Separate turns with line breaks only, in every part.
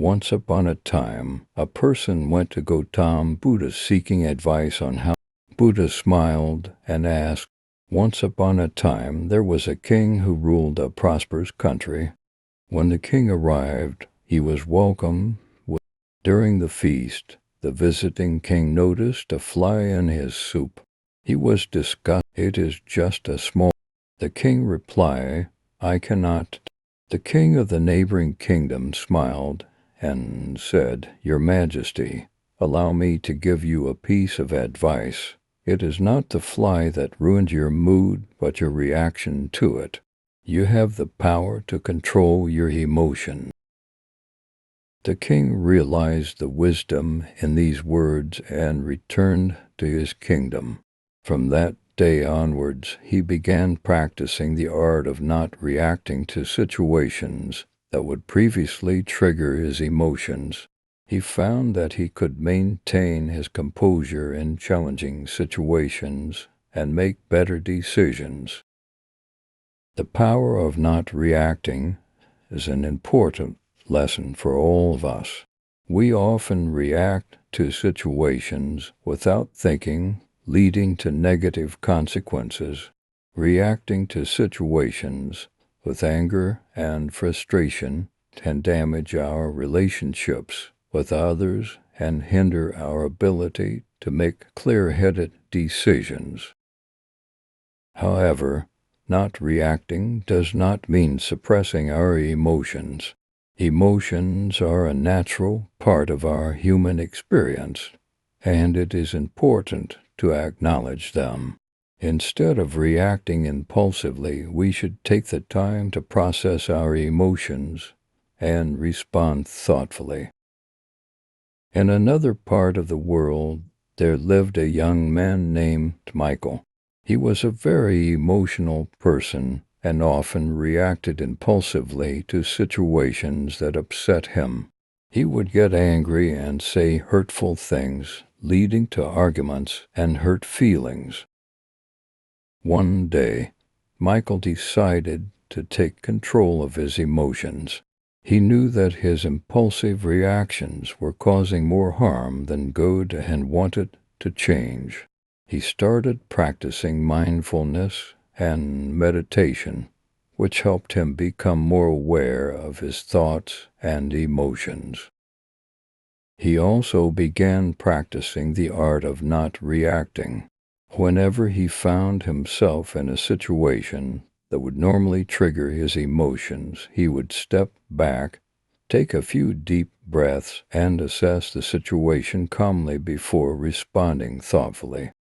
Once upon a time, a person went to Gautam Buddha seeking advice on how. Buddha smiled and asked, "Once upon a time there was a king who ruled a prosperous country. When the king arrived, he was welcomed. During the feast, the visiting king noticed a fly in his soup. He was disgusted. 'It is just a small—' The king replied, 'I cannot.' The king of the neighboring kingdom smiled and said, 'Your Majesty, allow me to give you a piece of advice. It is not the fly that ruins your mood, but your reaction to it. You have the power to control your emotions.' The king realized the wisdom in these words and returned to his kingdom. From that day onwards, he began practicing the art of not reacting to situations that would previously trigger his emotions. He found that he could maintain his composure in challenging situations and make better decisions. The power of not reacting is an important lesson for all of us. We often react to situations without thinking, leading to negative consequences. Reacting to situations with anger and frustration can damage our relationships with others and hinder our ability to make clear-headed decisions. However, not reacting does not mean suppressing our emotions. Emotions are a natural part of our human experience, and it is important to acknowledge them. Instead of reacting impulsively, we should take the time to process our emotions and respond thoughtfully. In another part of the world, there lived a young man named Michael. He was a very emotional person and often reacted impulsively to situations that upset him. He would get angry and say hurtful things, leading to arguments and hurt feelings. One day, Michael decided to take control of his emotions. He knew that his impulsive reactions were causing more harm than good and wanted to change. He started practicing mindfulness and meditation, which helped him become more aware of his thoughts and emotions. He also began practicing the art of not reacting. Whenever he found himself in a situation that would normally trigger his emotions, he would step back, take a few deep breaths, and assess the situation calmly before responding thoughtfully.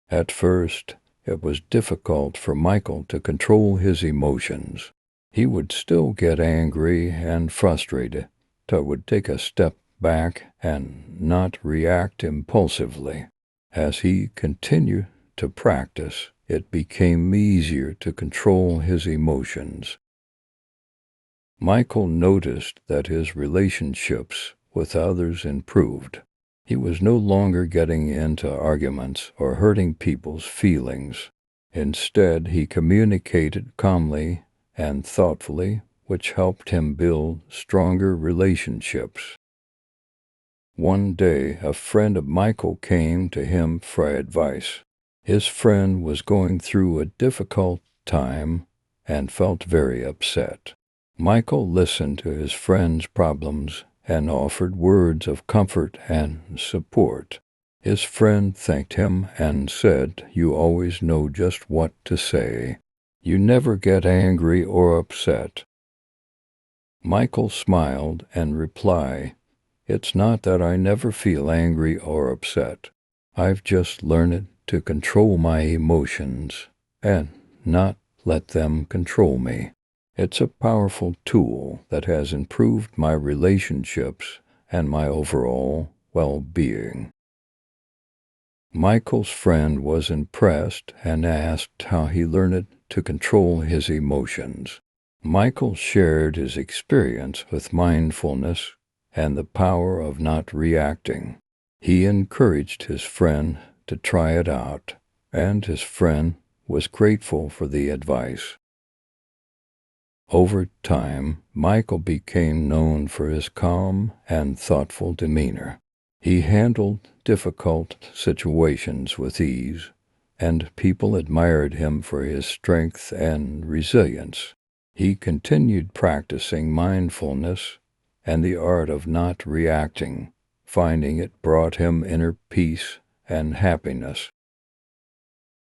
At first, it was difficult for Michael to control his emotions. He would still get angry and frustrated, so would take a step back and not react impulsively. As he continued to practice, it became easier to control his emotions. Michael noticed that his relationships with others improved. He was no longer getting into arguments or hurting people's feelings. Instead, he communicated calmly and thoughtfully, which helped him build stronger relationships. One day, a friend of Michael came to him for advice. His friend was going through a difficult time and felt very upset. Michael listened to his friend's problems and offered words of comfort and support. His friend thanked him and said, "You always know just what to say. You never get angry or upset." Michael smiled and replied, "It's not that I never feel angry or upset. I've just learned to control my emotions and not let them control me. It's a powerful tool that has improved my relationships and my overall well-being." Michael's friend was impressed and asked how he learned to control his emotions. Michael shared his experience with mindfulness and the power of not reacting. He encouraged his friend to try it out, and his friend was grateful for the advice. Over time, Michael became known for his calm and thoughtful demeanor. He handled difficult situations with ease, and people admired him for his strength and resilience. He continued practicing mindfulness and the art of not reacting, finding it brought him inner peace and happiness.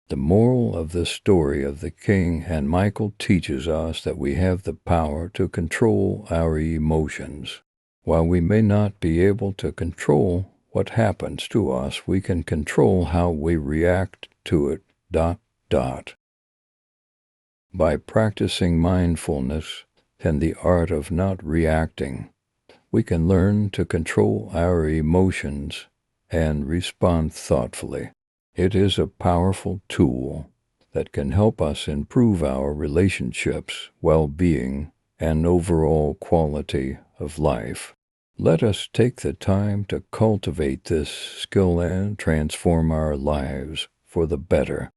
The moral of the story of the king and Michael teaches us that we have the power to control our emotions. While we may not be able to control what happens to us, we can control how we react to it. By practicing mindfulness and the art of not reacting, we can learn to control our emotions and respond thoughtfully. It is a powerful tool that can help us improve our relationships, well-being, and overall quality of life. Let us take the time to cultivate this skill and transform our lives for the better.